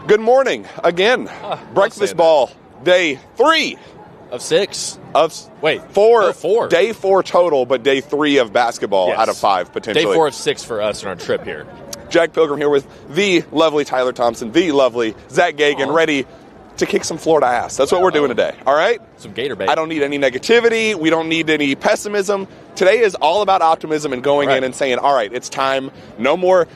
Good morning again. Breakfast ball, day 3 of 6. Four. Day 4 total, but day 3 of basketball out of 5 potentially. Day 4 of 6 for us on our trip here. Jack Pilgrim here with the lovely Tyler Thompson, the lovely Zack Geoghegan, ready to kick some Florida ass. That's what we're doing today, all right? Some Gator bait. I don't need any negativity. We don't need any pessimism. Today is all about optimism and going in and saying, all right, it's time. No more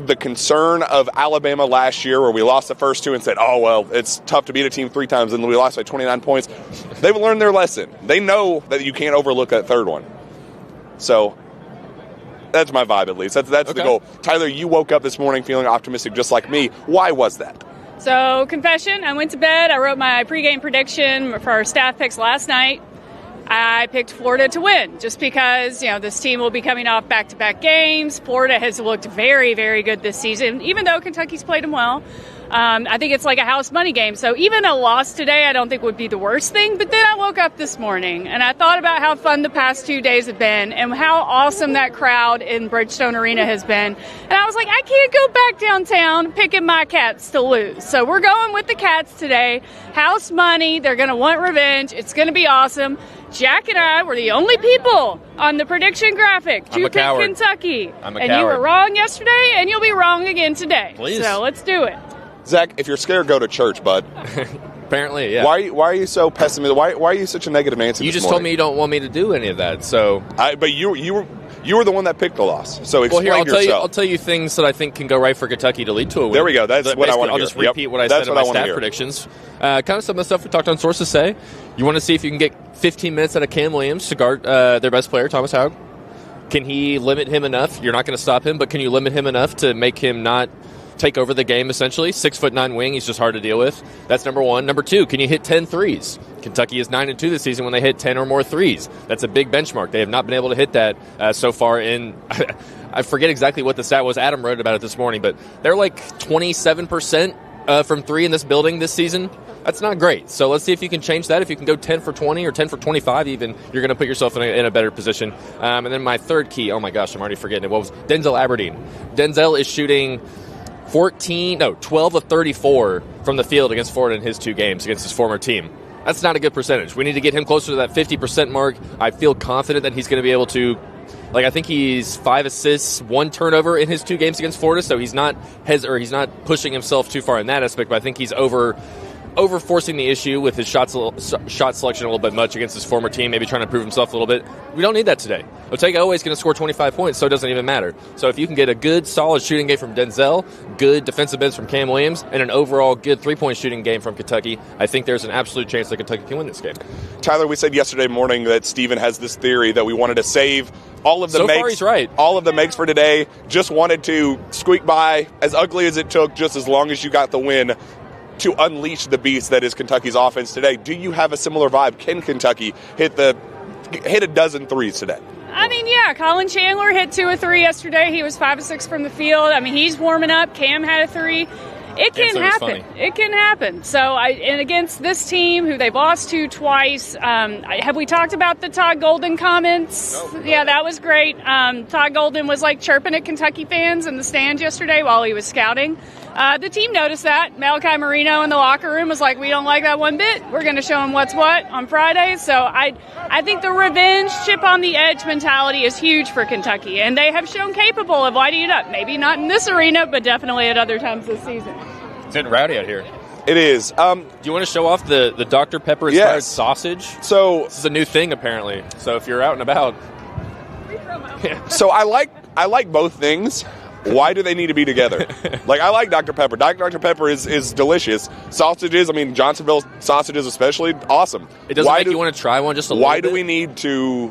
the concern of Alabama last year where we lost the first 2 and said, oh, well, it's tough to beat a team 3 times and we lost by 29 points. They've learned their lesson. They know that you can't overlook that third one. So that's my vibe, at least. That's the goal. Tyler, you woke up this morning feeling optimistic just like me. Why was that? So, confession, I went to bed. I wrote my pregame prediction for our staff picks last night. I picked Florida to win just because, this team will be coming off back-to-back games. Florida has looked very, very good this season, even though Kentucky's played them well. I think it's like a house money game. So even a loss today I don't think would be the worst thing. But then I woke up this morning and I thought about how fun the past 2 days have been and how awesome that crowd in Bridgestone Arena has been. And I was like, I can't go back downtown picking my Cats to lose. So we're going with the Cats today. House money. They're going to want revenge. It's going to be awesome. Jack and I were the only people on the prediction graphic to pick Kentucky. I'm a and coward. You were wrong yesterday and you'll be wrong again today. Please. So let's do it. Zach, if you're scared, go to church, bud. Apparently, yeah. Why are you so pessimistic? Why are you such a negative Nancy? You just told me you don't want me to do any of that, so. But you were the one that picked the loss. So explain I'll tell you things that I think can go right for Kentucky to lead to a win. There we go. That's what I want to hear. I'll just repeat what I said in my staff predictions. Kind of some of the stuff we talked on Sources Say. You want to see if you can get 15 minutes out of Cam Williams to guard their best player, Thomas Haug. Can he limit him enough? You're not going to stop him, but can you limit him enough to make him not take over the game, essentially? 6'9" wing, he's just hard to deal with. That's number one. Number two, can you hit 10 threes? Kentucky is 9-2 this season when they hit 10 or more threes. That's a big benchmark. They have not been able to hit that so far in I forget exactly what the stat was. Adam wrote about it this morning, but they're like 27% from 3 in this building this season. That's not great. So let's see if you can change that. If you can go 10 for 20 or 10 for 25 even, you're going to put yourself in a better position. And then my third key, oh my gosh, I'm already forgetting it. What was Denzel Aberdeen? Denzel is shooting 12 of 34 from the field against Florida in his 2 games against his former team. That's not a good percentage. We need to get him closer to that 50% mark. I feel confident that he's going to be able to, I think he's 5 assists, 1 turnover in his 2 games against Florida, so he's not pushing himself too far in that aspect, but I think he's over forcing the issue with his shot selection a little bit much against his former team, maybe trying to prove himself a little bit. We don't need that today. Otega always going to score 25 points, so it doesn't even matter. So if you can get a good, solid shooting game from Denzel, good defensive ends from Cam Williams, and an overall good 3-point shooting game from Kentucky, I think there's an absolute chance that Kentucky can win this game. Tyler, we said yesterday morning that Steven has this theory that we wanted to save all of the he's right. All of the makes for today. Just wanted to squeak by, as ugly as it took, just as long as you got the win, to unleash the beast that is Kentucky's offense today. Do you have a similar vibe? Can Kentucky hit a dozen threes today? I mean, yeah, Colin Chandler hit 2 or 3 yesterday. He was 5 or 6 from the field. I mean, he's warming up. Cam had a 3. It can happen. It can happen. So, and against this team, who they've lost to twice, have we talked about the Todd Golden comments? No. Yeah, that was great. Todd Golden was chirping at Kentucky fans in the stands yesterday while he was scouting. The team noticed that. Malachi Marino in the locker room was like, we don't like that one bit. We're going to show them what's what on Friday. So I think the revenge, chip on the edge mentality is huge for Kentucky. And they have shown capable of lighting it up. Maybe not in this arena, but definitely at other times this season. It's getting rowdy out here. It is. Do you want to show off the Dr. Pepper inspired sausage? So this is a new thing apparently. So if you're out and about. So I like both things. Why do they need to be together? I like Dr. Pepper. Dr. Pepper is delicious. Sausages, Johnsonville sausages especially, awesome. It doesn't make you want to try one just a little bit? Why do we need to...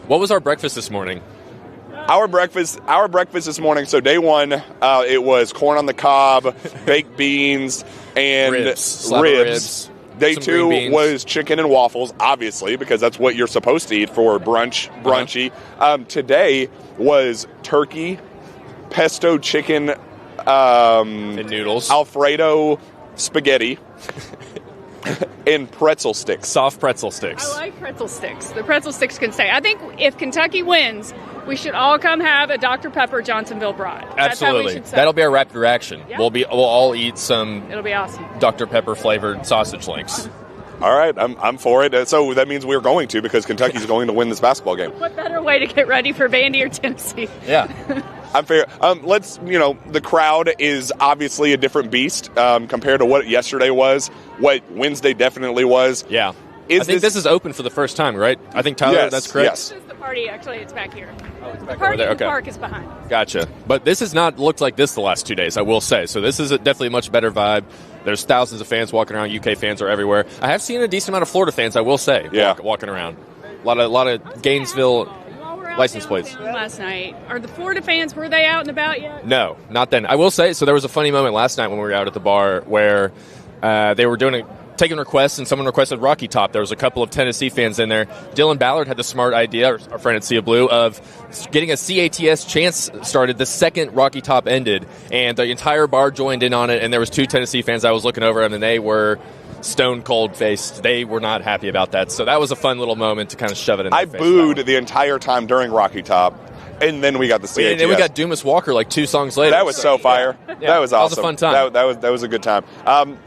What was our breakfast this morning? Our breakfast this morning, so day 1, it was corn on the cob, baked beans, and ribs. Day 2 was chicken and waffles, obviously, because that's what you're supposed to eat for brunchy. Today was turkey, pesto chicken, and noodles, Alfredo spaghetti, and pretzel sticks. Soft pretzel sticks. I like pretzel sticks. The pretzel sticks can stay. I think if Kentucky wins, we should all come have a Dr. Pepper Johnsonville brat. That's Absolutely. how we should say. That'll be our rapid reaction. Yeah. We'll all eat some It'll be awesome. Dr. Pepper flavored sausage links. All right, I'm for it. So that means we're going to, because Kentucky's going to win this basketball game. What better way to get ready for Vandy or Tennessee? Yeah. I'm fair. The crowd is obviously a different beast compared to what yesterday was, what Wednesday definitely was. Yeah. I think this is open for the first time, right? I think, Tyler, Yes, that's correct? yes. This is the party. Actually, it's back here. Back The party over in the there. park is behind. Gotcha. But this has not looked like this the last 2 days, I will say. So this is definitely a much better vibe. There's thousands of fans walking around. UK fans are everywhere. I have seen a decent amount of Florida fans, I will say, walking around. A lot of Gainesville license plates. Last night. Are the Florida fans, were they out and about yet? No, not then. I will say, so there was a funny moment last night when we were out at the bar where they were taking requests, and someone requested Rocky Top. There was a couple of Tennessee fans in there. Dylan Ballard had the smart idea, our friend at Sea of Blue, of getting a CATS chance started the second Rocky Top ended, and the entire bar joined in on it, and there was 2 Tennessee fans I was looking over, and they were stone cold faced. They were not happy about that. So that was a fun little moment to kind of shove it in their face. I booed the entire time during Rocky Top, and then we got the CATS. And then we got Dumas Walker like 2 songs later. That was so fire. Yeah. That was awesome. That was a fun time. That was a good time.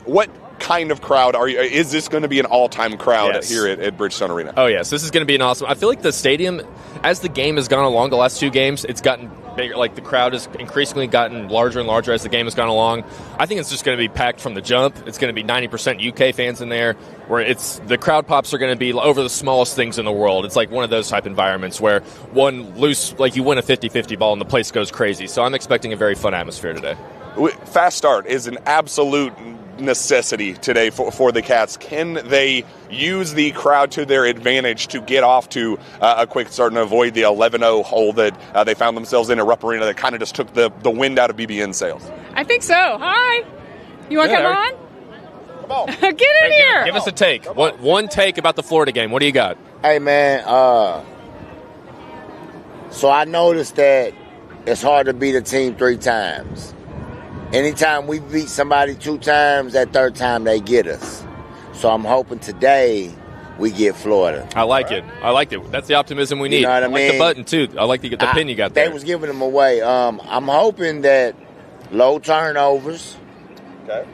What kind of crowd is this going to be? An all-time crowd here at Bridgestone Arena? Oh yes, this is going to be an awesome. I feel like the stadium, as the game has gone along, the last 2 games, it's gotten bigger. Like the crowd has increasingly gotten larger and larger as the game has gone along. I think it's just going to be packed from the jump. It's going to be 90% UK fans in there, where the crowd pops are going to be over the smallest things in the world. It's like one of those type environments where one loose, like you win a 50-50 ball and the place goes crazy. So I'm expecting a very fun atmosphere today. Fast start is an absolute necessity today for the Cats. Can they use the crowd to their advantage to get off to a quick start and avoid the 11-0 hole that they found themselves in at Rupp Arena that kind of just took the wind out of BBN sails? I think so. Hi. You want to come on? Come on. Get in here. Give us a take. One take about the Florida game. What do you got? Hey, man, so I noticed that it's hard to beat a team 3 times. Anytime we beat somebody 2 times, that 3rd time they get us. So I'm hoping today we get Florida. I like it. I like it. That's the optimism we need. You know what I like mean? the button, too. I like the pin you got there. They was giving them away. I'm hoping that low turnovers. Okay.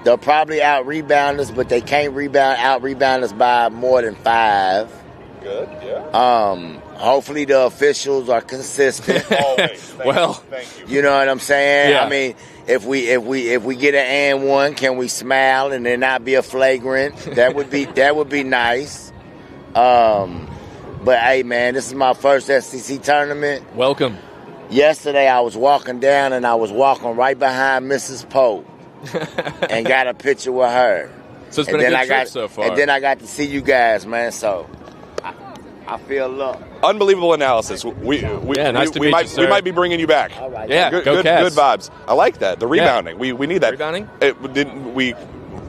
They'll probably out-rebound us, but they can't out-rebound us by more than 5. Good, yeah. Hopefully the officials are consistent. Always. Thank you. You know what I'm saying? Yeah. I mean, if we get an and one, can we smile and there not be a flagrant? That would be nice. But hey, man, this is my first SEC tournament. Welcome. Yesterday I was walking down and I was walking right behind Mrs. Pope and got a picture with her. So it's been a good trip so far. And then I got to see you guys, man. So I feel love. Unbelievable analysis. Nice to meet you, sir. We might be bringing you back. All right. Yeah, Good go Cats. good vibes. I like that. The rebounding. We need that. Rebounding?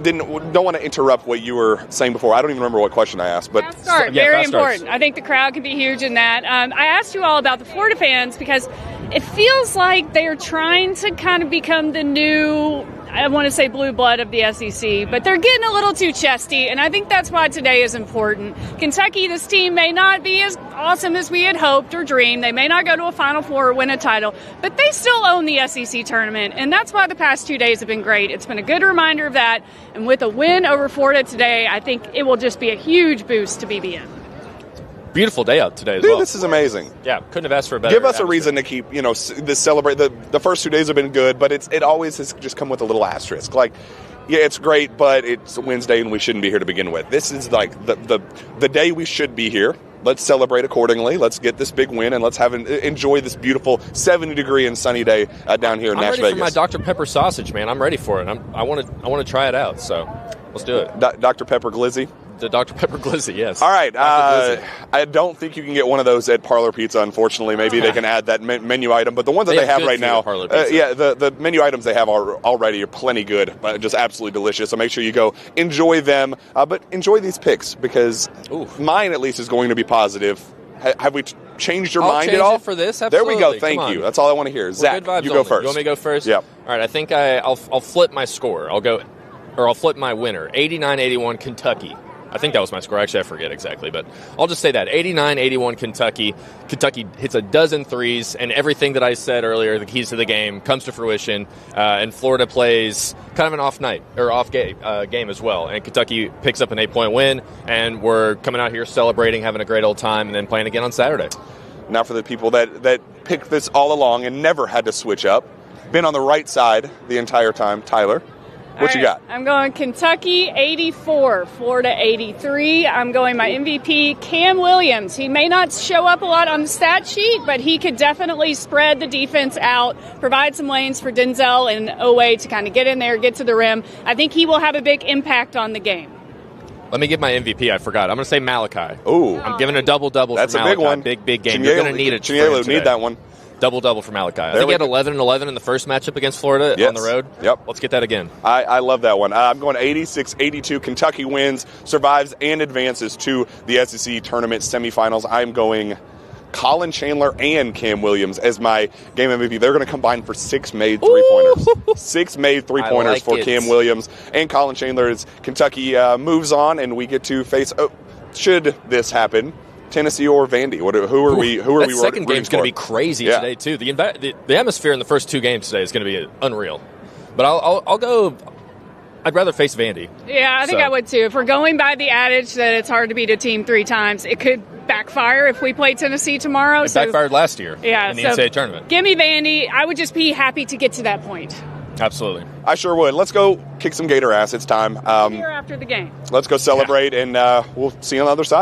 Don't want to interrupt what you were saying before. I don't even remember what question I asked, but Fast start, Yeah, very fast starts. important. I think the crowd can be huge in that. I asked you all about the Florida fans because it feels like they are trying to kind of become the new, I want to say blue blood of the SEC, but they're getting a little too chesty, and I think that's why today is important. Kentucky, this team may not be as awesome as we had hoped or dreamed. They may not go to a Final Four or win a title, but they still own the SEC tournament, and that's why the past 2 days have been great. It's been a good reminder of that, and with a win over Florida today, I think it will just be a huge boost to BBN. Beautiful day out today as dude, well. this is amazing. Yeah, couldn't have asked for a better Give us a atmosphere. reason to keep, this celebrate. The first 2 days have been good, but it always has just come with a little asterisk. Like, yeah, it's great, but it's Wednesday and we shouldn't be here to begin with. This is like the day we should be here. Let's celebrate accordingly. Let's get this big win and let's enjoy this beautiful 70-degree and sunny day down here in Nashville. I'm ready for my Dr. Pepper sausage, man. I'm ready for it. I want to try it out. So let's do it. Dr. Pepper Glizzy. The Dr. Pepper Glizzy, yes. All right. I don't think you can get one of those at Parlour Pizza, unfortunately. Maybe they can add that menu item. But the ones that they have right now, the menu items they have already are plenty good, just absolutely delicious. So make sure you go enjoy them. But enjoy these picks because mine, at least, is going to be positive. Have we changed your mind at all? It for this? Absolutely. There we go. Thank Thank you. That's all I want to hear. Zach, you go first. You want me to go first? Yeah. All right. I think I'll flip my score. I'll flip my winner. 89-81 Kentucky I think that was my score. Actually, I forget exactly, but I'll just say that 89-81 Kentucky. Kentucky hits a dozen threes, and everything that I said earlier, the keys to the game, comes to fruition. And Florida plays kind of an off game as well. And Kentucky picks up an 8-point win, and we're coming out here celebrating, having a great old time, and then playing again on Saturday. Now for the people that picked this all along and never had to switch up, been on the right side the entire time, Tyler. What you got? I'm going Kentucky 84, Florida 83. I'm going my MVP, Cam Williams. He may not show up a lot on the stat sheet, but he could definitely spread the defense out, provide some lanes for Denzel and Owe to kind of get in there, get to the rim. I think he will have a big impact on the game. Let me give my MVP. I forgot. I'm going to say Malachi. Ooh. I'm giving a double-double for Malachi. That's a big one. Big game. You're going to need it. Chinyelu need that one. Double-double for Malachi. I think he had 11-11 in the first matchup against Florida on the road. Yep. Let's get that again. I love that one. I'm going 86-82. Kentucky wins, survives, and advances to the SEC tournament semifinals. I'm going Colin Chandler and Cam Williams as my game MVP. They're going to combine for 6 made three-pointers. 6 made three-pointers for Cam Williams and Colin Chandler as Kentucky moves on, and we get to face, should this happen, Tennessee or Vandy? Who are we? That second game's going to be crazy today too. The atmosphere in the first 2 games today is going to be unreal. But I'll go. I'd rather face Vandy. Yeah, I think I would too. If we're going by the adage that it's hard to beat a team 3 times, it could backfire if we play Tennessee tomorrow. It backfired last year in the NCAA tournament. Give me Vandy. I would just be happy to get to that point. Absolutely. I sure would. Let's go kick some Gator ass. It's time. Here after the game. Let's go celebrate, and we'll see you on the other side.